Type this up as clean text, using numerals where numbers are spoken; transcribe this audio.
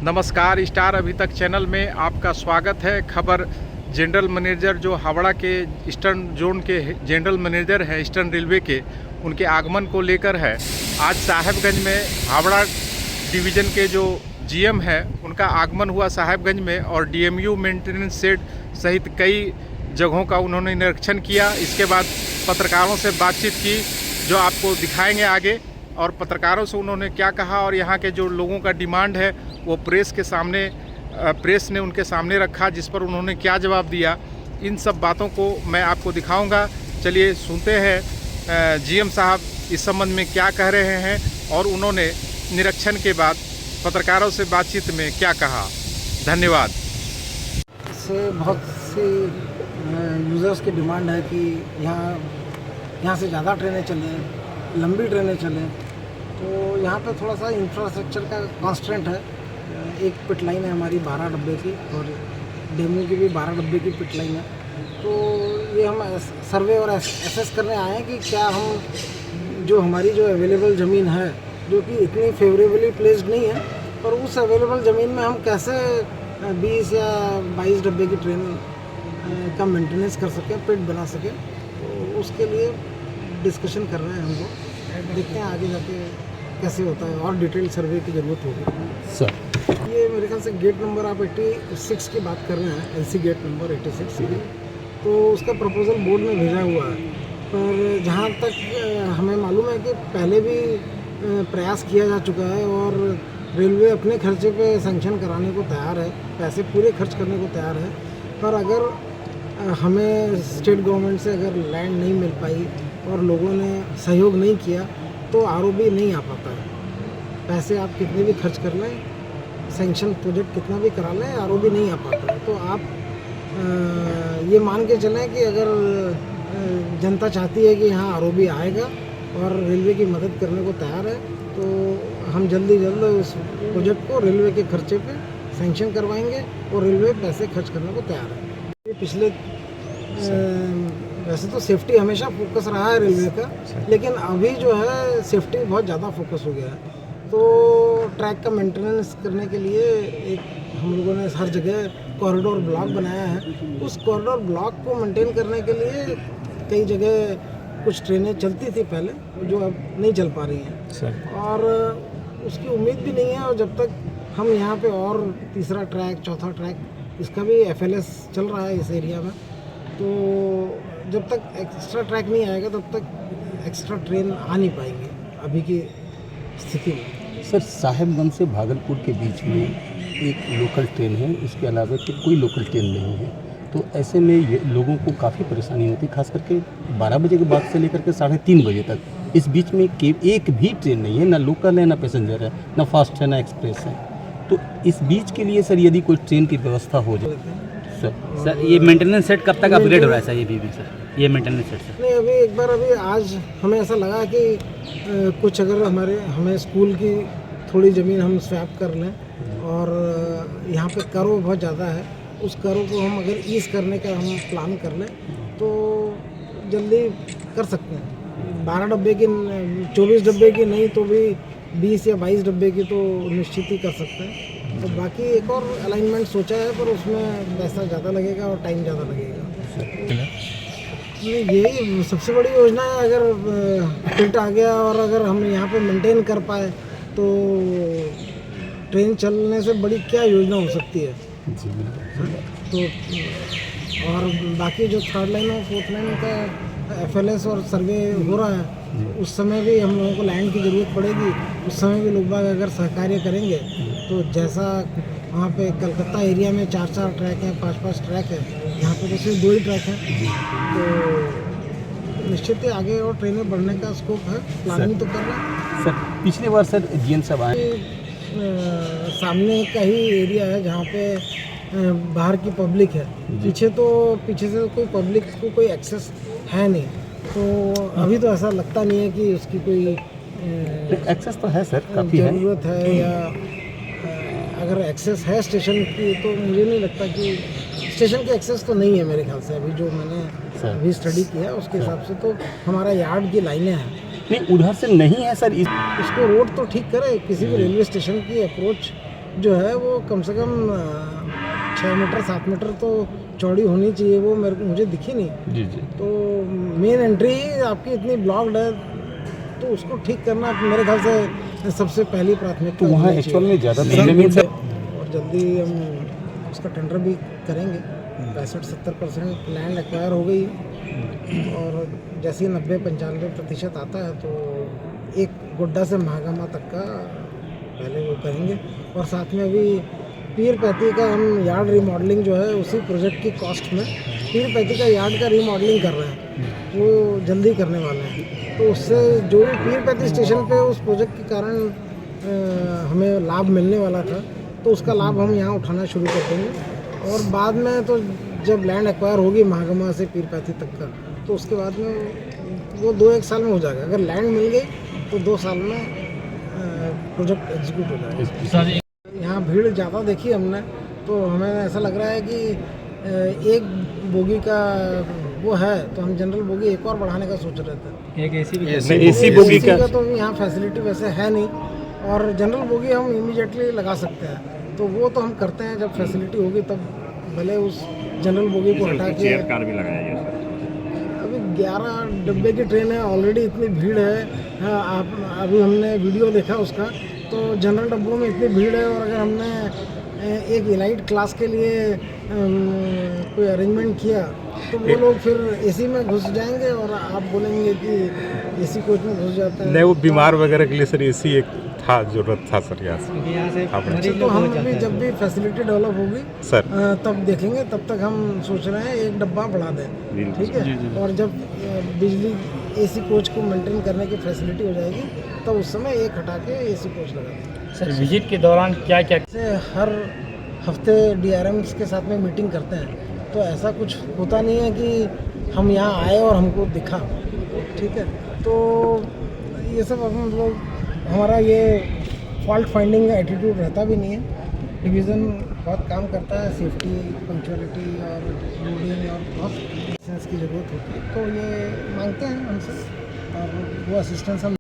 नमस्कार, स्टार अभी तक चैनल में आपका स्वागत है। खबर जनरल मैनेजर जो हावड़ा के ईस्टर्न जोन के जनरल मैनेजर हैं ईस्टर्न रेलवे के, उनके आगमन को लेकर है। आज साहेबगंज में हावड़ा डिवीज़न के जो जीएम है उनका आगमन हुआ साहेबगंज में, और डीएमयू मेंटेनेंस शेड सहित कई जगहों का उन्होंने निरीक्षण किया। इसके बाद पत्रकारों से बातचीत की जो आपको दिखाएंगे आगे, और पत्रकारों से उन्होंने क्या कहा और यहाँ के जो लोगों का डिमांड है वो प्रेस ने उनके सामने रखा, जिस पर उन्होंने क्या जवाब दिया। इन सब बातों को मैं आपको दिखाऊंगा। चलिए सुनते हैं जीएम साहब इस संबंध में क्या कह रहे हैं, और उन्होंने निरीक्षण के बाद पत्रकारों से बातचीत में क्या कहा। धन्यवाद। से बहुत सी यूज़र्स की डिमांड है कि यहाँ से ज़्यादा ट्रेनें चलें, लंबी ट्रेनें चलें, तो यहाँ पे थोड़ा सा इंफ्रास्ट्रक्चर का कॉन्स्ट्रेंट है। एक पिट लाइन है हमारी 12 डब्बे की, और डेमू की भी 12 डब्बे की पिट लाइन है। तो ये हम सर्वे और एसेस करने आए हैं कि क्या हम जो हमारी जो अवेलेबल ज़मीन है, जो कि इतनी फेवरेबली प्लेस्ड नहीं है, पर उस अवेलेबल ज़मीन में हम कैसे 20 या 22 डब्बे की ट्रेन का मेंटेनेंस कर सकें, पिट बना सकें। तो उसके लिए डिस्कशन कर रहे हैं हम लोग। देखते हैं आगे जाके कैसे होता है, और डिटेल सर्वे की ज़रूरत होगी सर। ये मेरे ख्याल से गेट नंबर आप 86 की बात कर रहे हैं, एलसी गेट नंबर 86 की, तो उसका प्रपोजल बोर्ड में भेजा हुआ है। पर जहाँ तक हमें मालूम है कि पहले भी प्रयास किया जा चुका है, और रेलवे अपने खर्चे पे सैंक्शन कराने को तैयार है, पैसे पूरे खर्च करने को तैयार है। पर अगर हमें स्टेट गवर्नमेंट से अगर लैंड नहीं मिल पाई और लोगों ने सहयोग नहीं किया, तो आरओबी नहीं आ पाता है। पैसे आप कितने भी खर्च कर लें, सैंक्शन प्रोजेक्ट कितना भी करा लें, आरओबी नहीं आ पाता है। तो आप ये मान के चलें कि अगर जनता चाहती है कि यहाँ आरओबी आएगा और रेलवे की मदद करने को तैयार है, तो हम जल्दी उस प्रोजेक्ट को रेलवे के खर्चे पे सैंक्शन करवाएंगे, और रेलवे पैसे खर्च करने को तैयार है। ये पिछले वैसे तो सेफ्टी हमेशा फोकस रहा है रेलवे का, लेकिन अभी जो है सेफ्टी बहुत ज़्यादा फोकस हो गया है। तो ट्रैक का मेंटेनेंस करने के लिए एक हम लोगों ने हर जगह कॉरिडोर ब्लॉक बनाया है। उस कॉरिडोर ब्लॉक को मेंटेन करने के लिए कई जगह कुछ ट्रेनें चलती थी पहले, जो अब नहीं चल पा रही हैं सर। और उसकी उम्मीद भी नहीं है। और जब तक हम यहाँ पे और तीसरा ट्रैक, चौथा ट्रैक, इसका भी FLS चल रहा है इस एरिया में, तो जब तक एक्स्ट्रा ट्रैक नहीं आएगा तब तक एक्स्ट्रा ट्रेन आ नहीं पाएंगी अभी की स्थिति में। सर, साहेबगंज से भागलपुर के बीच में एक लोकल ट्रेन है, इसके अलावा फिर कोई लोकल ट्रेन नहीं है। तो ऐसे में ये लोगों को काफ़ी परेशानी होती है, खास करके 12 बजे के बाद से लेकर के 3:30 बजे तक। इस बीच में एक भी ट्रेन नहीं है, ना लोकल है, ना पैसेंजर है, ना फास्ट है, ना एक्सप्रेस है। तो इस बीच के लिए सर यदि कोई ट्रेन की व्यवस्था हो जाए। सर ये मेंटेनेंस सेट कब तक अपग्रेड हो रहा है सर? ये भी सर, ये मेंटेनेंस सेट सर? नहीं, अभी आज हमें ऐसा लगा कि कुछ अगर हमें स्कूल की थोड़ी ज़मीन हम स्वैप कर लें, और यहाँ पे करो बहुत ज़्यादा है, उस करो को हम अगर ईज़ करने का हम प्लान कर लें तो जल्दी कर सकते हैं। 12 डब्बे की, 24 डब्बे की नहीं तो भी 20 या 22 डब्बे की तो निश्चित ही कर सकते हैं। तो बाकी एक और अलाइनमेंट सोचा है, पर उसमें पैसा ज़्यादा लगेगा और टाइम ज़्यादा लगेगा। यही सबसे बड़ी योजना है। अगर पिट आ गया और अगर हम यहाँ पे मेंटेन कर पाए तो ट्रेन चलने से बड़ी क्या योजना हो सकती है। तो और बाकी जो थर्ड लाइन और फोर्थ लाइन का FLS और सर्वे हो रहा है, उस समय भी हम लोगों को लैंड की ज़रूरत पड़ेगी। उस समय भी लोग बाग अगर सहकार्य करेंगे, तो जैसा वहाँ पे कलकत्ता एरिया में 4-4 ट्रैक हैं, 5-5 ट्रैक है, यहाँ पे तो सिर्फ 2 ही ट्रैक हैं। तो निश्चित ही आगे और ट्रेनें बढ़ने का स्कोप है, प्लानिंग तो कर रहे हैं। सर, पिछली बार सर जीएम साहब आए, सामने का ही एरिया है जहाँ पे बाहर की पब्लिक है, पीछे से कोई पब्लिक को कोई एक्सेस है नहीं। तो अभी तो ऐसा लगता नहीं है कि उसकी कोई एक्सेस तो है सर, काफ़ी है ज़रूरत है, या अगर एक्सेस है स्टेशन की, तो मुझे नहीं लगता कि स्टेशन की एक्सेस तो नहीं है मेरे ख्याल से। अभी जो मैंने अभी स्टडी किया है उसके हिसाब से तो हमारा यार्ड की लाइनें हैं। नहीं, उधर से नहीं है सर। इसको रोड तो ठीक करे, किसी भी रेलवे स्टेशन की अप्रोच जो है वो कम से कम 6 मीटर 7 मीटर तो चौड़ी होनी चाहिए, वो मुझे दिखी नहीं। जी जी। तो मेन एंट्री आपकी इतनी ब्लॉक्ड है, तो उसको ठीक करना मेरे ख्याल से सबसे पहली प्राथमिकता तो वहाँ होनी एक्चुअल में ज़्यादा चाहिए। और जल्दी हम उसका टेंडर भी करेंगे। 65-70% लैंड एक्वायर हो गई और जैसे ही 90-95% आता है तो एक गोड्डा से महागामा तक का पहले वो करेंगे। और साथ में अभी पीर पैती का हम यार्ड रीमॉडलिंग जो है उसी प्रोजेक्ट की कॉस्ट में पीर पैती का यार्ड का रीमॉडलिंग कर रहे हैं, वो जल्दी करने वाले हैं। तो उससे जो भी पीर पैती स्टेशन पे उस प्रोजेक्ट के कारण हमें लाभ मिलने वाला था, तो उसका लाभ हम यहाँ उठाना शुरू कर देंगे। और बाद में तो जब लैंड एक्वायर होगी महागमा से पीर पैती तक का, तो उसके बाद में वो 2-1 साल में हो जाएगा। अगर लैंड मिल गई तो 2 साल में प्रोजेक्ट एग्जीक्यूट हो जाएगा। यहाँ भीड़ ज़्यादा देखी हमने, तो हमें ऐसा लग रहा है कि एक बोगी का वो है, तो हम जनरल बोगी एक और बढ़ाने का सोच रहे थे। एक एसी भी एसी बोगी का तो यहाँ फैसिलिटी वैसे है नहीं, और जनरल बोगी हम इमीडिएटली लगा सकते हैं। तो वो तो हम करते हैं, जब फैसिलिटी होगी तब भले उस जनरल बोगी को हटा के चेयर कार भी लगाया गया सर। अभी 11 डब्बे की ट्रेन है, ऑलरेडी इतनी भीड़ है। हाँ, आप अभी हमने वीडियो देखा उसका, तो जनरल डब्बों में इतनी भीड़ है। और अगर हमने एक इलाइट क्लास के लिए कोई अरेंजमेंट किया तो वो लोग फिर एसी में घुस जाएंगे और आप बोलेंगे कि एसी कोच में घुस जाता है। नहीं, वो बीमार वगैरह के लिए सर एसी एक था, जरूरत था सर यहाँ से। अच्छा, तो हम भी जब भी फैसिलिटी डेवलप होगी सर तब देखेंगे। तब तक हम सोच रहे हैं एक डब्बा बढ़ा दें, ठीक है। और जब बिजली एसी कोच को मेंटेन करने की फैसिलिटी हो जाएगी तो उस समय एक हटा के एसी कोच लगा दें। सर विजिट के दौरान क्या क्या से हर हफ्ते DRMs के साथ में मीटिंग करते हैं, तो ऐसा कुछ होता नहीं है कि हम यहाँ आए और हमको दिखा, ठीक है। तो ये सब हम लोग, हमारा ये फॉल्ट फाइंडिंग एटीट्यूड रहता भी नहीं है। डिवीज़न बहुत काम करता है, सेफ्टी, पंक्चुअलिटी और लोडिंग और बहुत असिस्टेंस की ज़रूरत होती है, तो ये मांगते हैं हमसे और वो असिस्टेंस हम